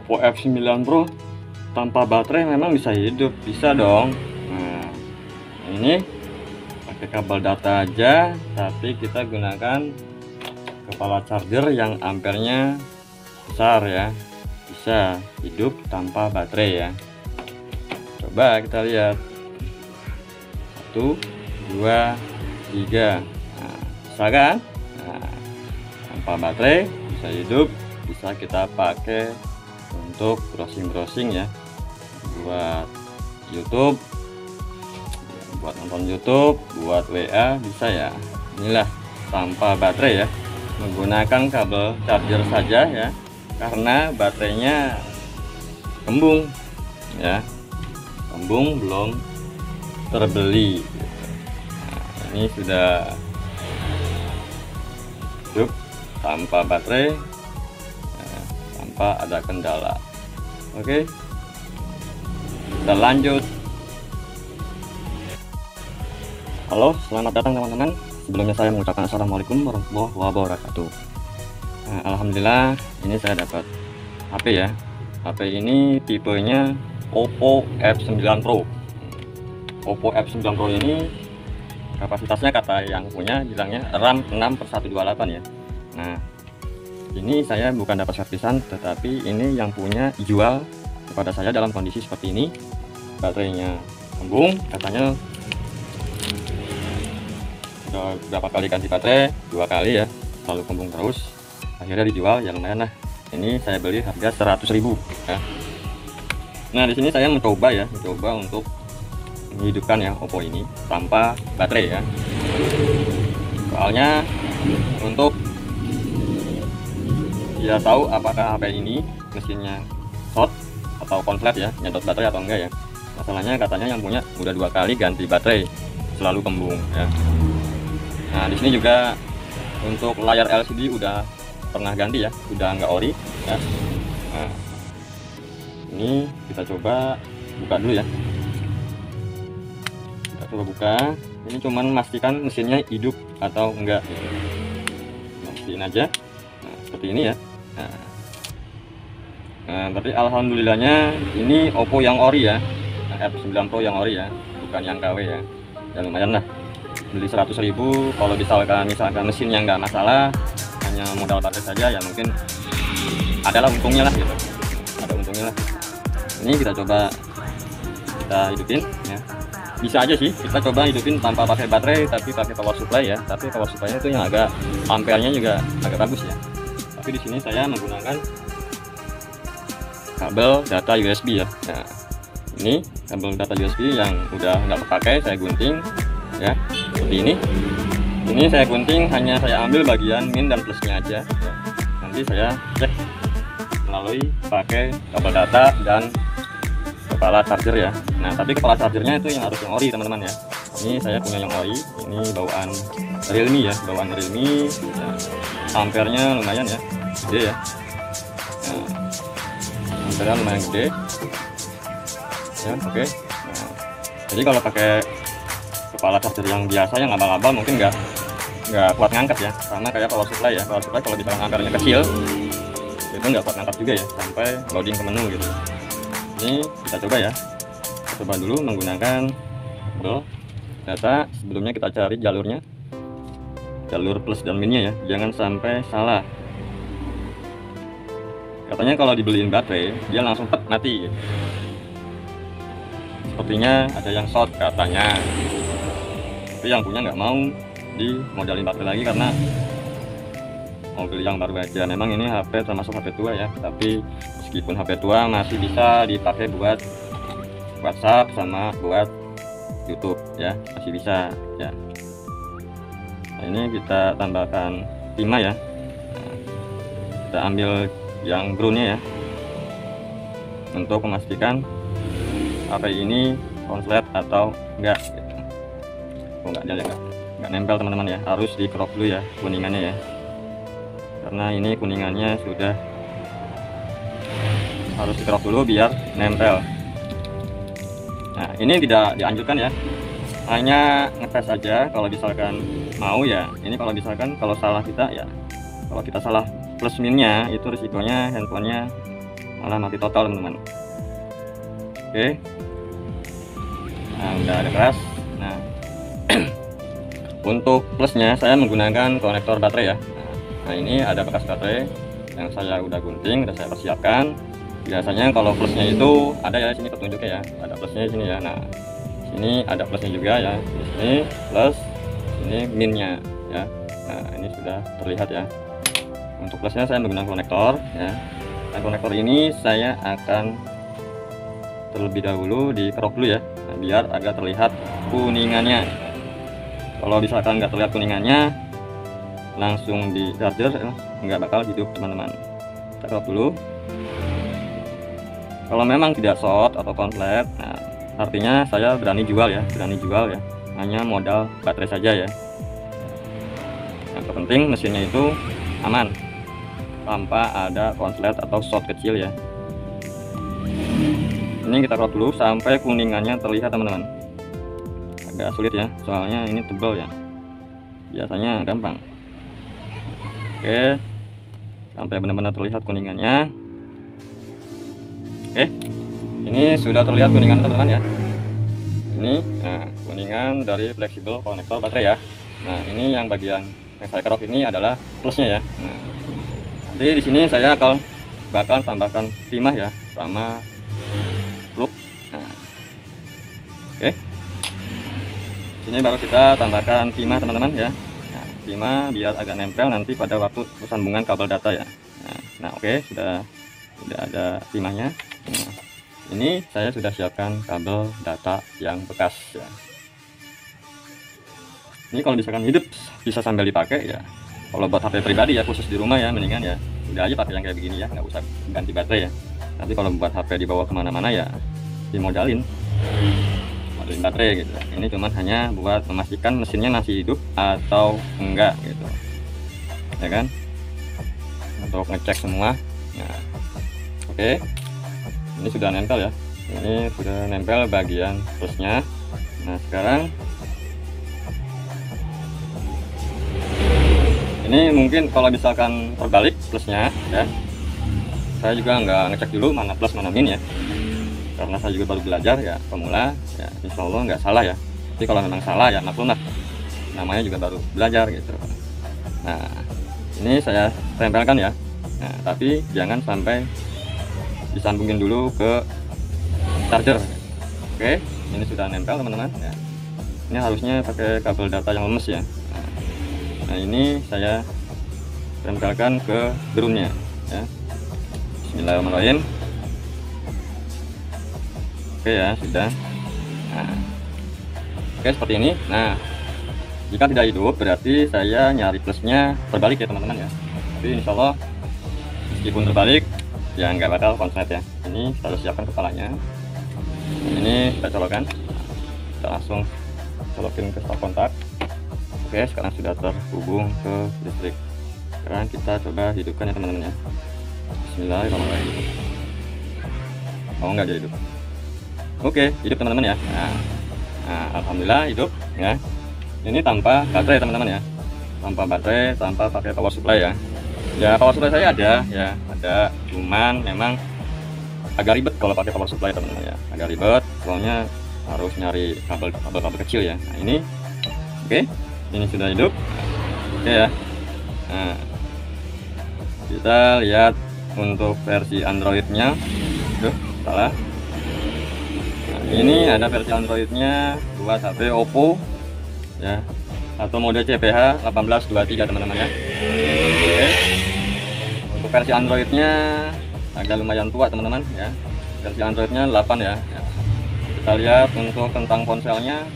Oppo F9 Pro tanpa baterai memang bisa hidup, bisa dong. Nah, ini pakai kabel data aja, tapi kita gunakan kepala charger yang ampernya besar ya, bisa hidup tanpa baterai ya. Coba kita lihat, 1 2 3. Nah, bisa kan? Nah, tanpa baterai bisa hidup, bisa kita pakai untuk browsing ya, buat YouTube, buat nonton YouTube, buat WA bisa ya. Inilah tanpa baterai ya, menggunakan kabel charger saja ya, karena baterainya kembung ya, kembung belum terbeli. Nah, ini sudah hidup tanpa baterai, tanpa ada kendala. Oke, kita lanjut. Halo, selamat datang teman-teman. Sebelumnya saya mengucapkan assalamualaikum warahmatullahi wabarakatuh. Nah, alhamdulillah ini saya dapat HP ya. HP ini tipenya Oppo F9 Pro. Oppo F9 Pro ini kapasitasnya kata yang punya bilangnya RAM 6/128 ya. Nah, ini saya bukan dapat gratisan, tetapi ini yang punya jual kepada saya dalam kondisi seperti ini. Baterainya kembung, katanya udah berapa kali ganti baterai, 2 kali ya, selalu kembung terus. Akhirnya dijual ya, lumayan lah. Ini saya beli harga 100.000 ya. Nah, di sini saya mencoba untuk menghidupkan ya Oppo ini tanpa baterai ya. Soalnya untuk tidak tahu apakah HP ini mesinnya short atau konslet ya, nyedot baterai atau enggak ya. Masalahnya katanya yang punya udah 2 kali ganti baterai, selalu kembung ya. Nah, di sini juga untuk layar LCD udah pernah ganti ya, udah enggak ori ya. Nah, ini kita coba buka dulu ya. Kita coba buka. Ini cuman memastikan mesinnya hidup atau enggak gitu. Mastiin aja. Nah, seperti ini ya. Nah, berarti alhamdulillahnya ini Oppo yang ori ya, F9 Pro yang ori ya, bukan yang KW ya. Ya lumayan lah, beli 100.000. Kalau misalkan mesinnya nggak masalah, hanya modal baterai saja ya, mungkin adalah untungnya lah gitu, ada untungnya lah. Ini kita coba kita hidupin ya. Bisa aja sih kita coba hidupin tanpa pakai baterai, tapi pakai power supply ya. Tapi power supply-nya itu yang agak ampernya juga agak bagus ya. Tapi di sini saya menggunakan kabel data USB ya. Nah, ini kabel data USB yang udah nggak terpakai, saya gunting ya, seperti ini. Ini saya gunting, hanya saya ambil bagian min dan plusnya aja ya. Nanti saya cek melalui pakai kabel data dan kepala charger ya. Nah, tapi kepala chargernya itu yang harus yang ori teman-teman ya. Ini saya punya yang ori, ini bawaan Realme ya, bawaan Realme ya. Ampernya lumayan ya, gede ya. Nah, ampernya lumayan gede ya. Oke. Nah, jadi kalau pakai kepala charger yang biasa yang abal-abal mungkin nggak kuat ngangkat ya, sama kayak power supply ya. Power supply kalau misalnya ampernya kecil itu nggak kuat ngangkat juga ya, sampai loading ke menu gitu. Ini kita coba ya, kita coba dulu menggunakan kabel data. Sebelumnya kita cari jalurnya, jalur plus dan minnya ya, jangan sampai salah. Katanya kalau dibeliin baterai dia langsung mati gitu. Sepertinya ada yang short katanya, tapi yang punya nggak mau dimodalin baterai lagi karena mau beli yang baru aja. Memang ini HP termasuk HP tua ya, tapi meskipun HP tua masih bisa dipakai buat WhatsApp sama buat YouTube ya, masih bisa ya. Nah, ini kita tambahkan timah ya. Nah, kita ambil yang groundnya ya, untuk memastikan HP ini konslet atau enggak gitu. Oh, enggak, dia enggak nempel teman-teman ya, harus di crop dulu ya kuningannya ya, karena ini kuningannya sudah harus di crop dulu biar nempel. Nah, ini tidak dianjurkan ya, hanya ngetes aja kalau misalkan mau ya. Ini kalau misalkan kalau salah kita ya, kalau kita salah plus minnya itu risikonya handphonenya malah mati total teman-teman. Oke, nah udah ada keras. Nah untuk plusnya saya menggunakan konektor baterai ya. Nah ini ada bekas baterai yang saya udah gunting, udah saya persiapkan. Biasanya kalau plusnya itu ada ya, sini petunjuknya ya, ada plusnya di sini ya. Nah sini ada plusnya juga ya, di sini plus, ini minnya ya. Nah ini sudah terlihat ya. Untuk plusnya saya menggunakan konektor ya. Nah konektor ini saya akan terlebih dahulu dikerok dulu ya, nah, biar agak terlihat kuningannya. Kalau misalkan nggak terlihat kuningannya langsung di charger nggak bakal hidup teman-teman. Kita kerok dulu. Kalau memang tidak short atau konslet, nah artinya saya berani jual ya, hanya modal baterai saja ya. Yang terpenting mesinnya itu aman, tanpa ada konslet atau short kecil ya. Ini kita kerok dulu sampai kuningannya terlihat teman-teman. Agak sulit ya, soalnya ini tebal ya, biasanya gampang. Oke, sampai benar-benar terlihat kuningannya. Oke, ini sudah terlihat kuningan teman-teman ya. Ini nah, kuningan dari fleksibel konektor baterai ya. Nah ini yang bagian yang saya kerok ini adalah plusnya ya. Nah, nanti di sini saya bakal tambahkan timah ya sama plug. Nah, oke, sini baru kita tambahkan timah teman-teman ya. Nah, timah biar agak nempel nanti pada waktu sambungan kabel data ya. Nah oke, sudah ada timahnya. Nah, ini saya sudah siapkan kabel data yang bekas ya. Ini kalau misalkan hidup bisa sambil dipakai ya. Kalau buat HP pribadi ya, khusus di rumah ya, mendingan ya udah aja pakai yang kayak begini ya, nggak usah ganti baterai ya. Nanti kalau buat HP dibawa kemana-mana ya dimodalin baterai gitu. Ini cuman hanya buat memastikan mesinnya masih hidup atau enggak gitu ya kan, untuk ngecek semua. Nah, oke, ini sudah nempel ya, ini sudah nempel bagian plusnya. Nah sekarang ini mungkin kalau misalkan terbalik plusnya ya, saya juga nggak ngecek dulu mana plus mana min ya, karena saya juga baru belajar ya, pemula ya, insya Allah nggak salah ya. Tapi kalau memang salah ya maklum lah, namanya juga baru belajar gitu. Nah ini saya tempelkan ya. Nah tapi jangan sampai disambungin dulu ke charger. Oke, ini sudah nempel teman-teman ya. Ini harusnya pakai kabel data yang lemes ya. Nah ini saya tempelkan ke groundnya ya. Bismillahirrahmanirrahim. Oke ya, sudah. Nah, oke seperti ini. Nah jika tidak hidup berarti saya nyari plusnya terbalik ya teman-teman ya. Tapi insya Allah meskipun terbalik ya nggak bakal konslet ya. Ini kita siapkan kepalanya, ini kita colokkan, kita langsung colokin ke stop kontak. Oke, sekarang sudah terhubung ke listrik. Sekarang kita coba hidupkan ya teman-teman ya. Bismillahirrahmanirrahim. Oh nggak jadi hidup. Oke, hidup teman-teman ya. Nah alhamdulillah hidup ya. Ini tanpa baterai teman-teman ya, tanpa baterai, tanpa pakai power supply ya. Ya power supply saya ada ya, cuman memang agak ribet kalau pakai power supply teman-teman ya, agak ribet soalnya harus nyari kabel kecil ya. Nah ini oke, ini sudah hidup. Oke ya. Nah kita lihat untuk versi Androidnya. Salah. Nah, ini ada versi Androidnya buat HP Oppo ya, atau mode CPH 1823 teman-teman ya. Oke. Untuk versi Androidnya agak lumayan tua teman-teman ya, versi Androidnya 8 ya. Kita lihat untuk tentang ponselnya.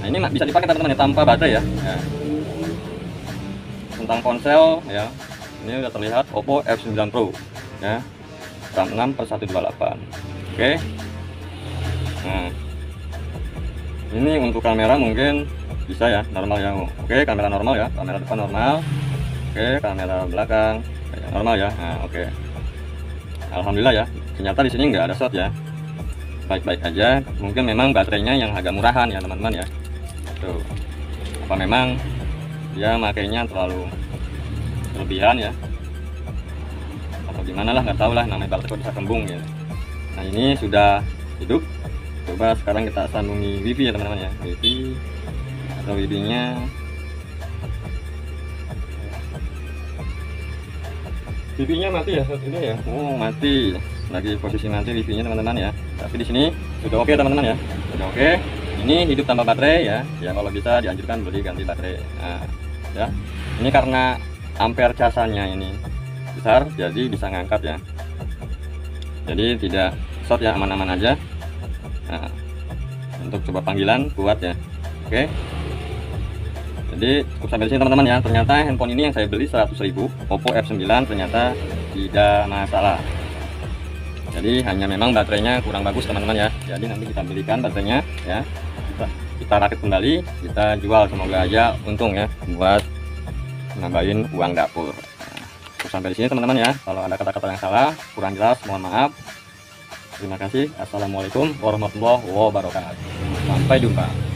Nah ini bisa dipakai teman-teman ya, tanpa baterai ya. Tentang ponsel ya, ini udah terlihat Oppo F9 Pro ya, RAM 6/128. Oke. Nah ini untuk kamera mungkin bisa ya, normal ya. Oke, kamera normal ya, kamera depan normal. Oke, kamera belakang ya, normal ya. Nah oke, alhamdulillah ya, ternyata di sini nggak ada short ya, baik-baik aja. Mungkin memang baterainya yang agak murahan ya teman-teman ya. Tuh, apa memang dia makainya terlalu berlebihan ya, atau gimana lah, nggak tahu lah namanya baterai kok bisa kembung ya. Nah ini sudah hidup. Coba sekarang kita sambungi wifi ya teman-teman ya, wifi atau wifi-nya mati ya saat ini ya. Oh mati, lagi posisi mati wifi-nya teman-teman ya. Tapi di sini sudah oke teman-teman ya, sudah oke. Ini hidup tanpa baterai ya. Ya kalau bisa dianjurkan beli ganti baterai. Nah, ya ini karena ampere casannya ini besar, jadi bisa ngangkat ya. Jadi tidak short ya, aman-aman aja. Nah, untuk coba panggilan kuat ya. Oke. Jadi cukup sampai di sini teman-teman ya. Ternyata handphone ini yang saya beli 100.000, Oppo F9, ternyata tidak masalah. Jadi hanya memang baterainya kurang bagus teman-teman ya. Jadi nanti kita belikan baterainya ya. Kita rakit kembali, kita jual, semoga aja untung ya buat nambahin uang dapur. Nah, cukup sampai di sini teman-teman ya. Kalau ada kata-kata yang salah, kurang jelas, mohon maaf. Terima kasih. Assalamualaikum warahmatullahi wabarakatuh. Sampai jumpa.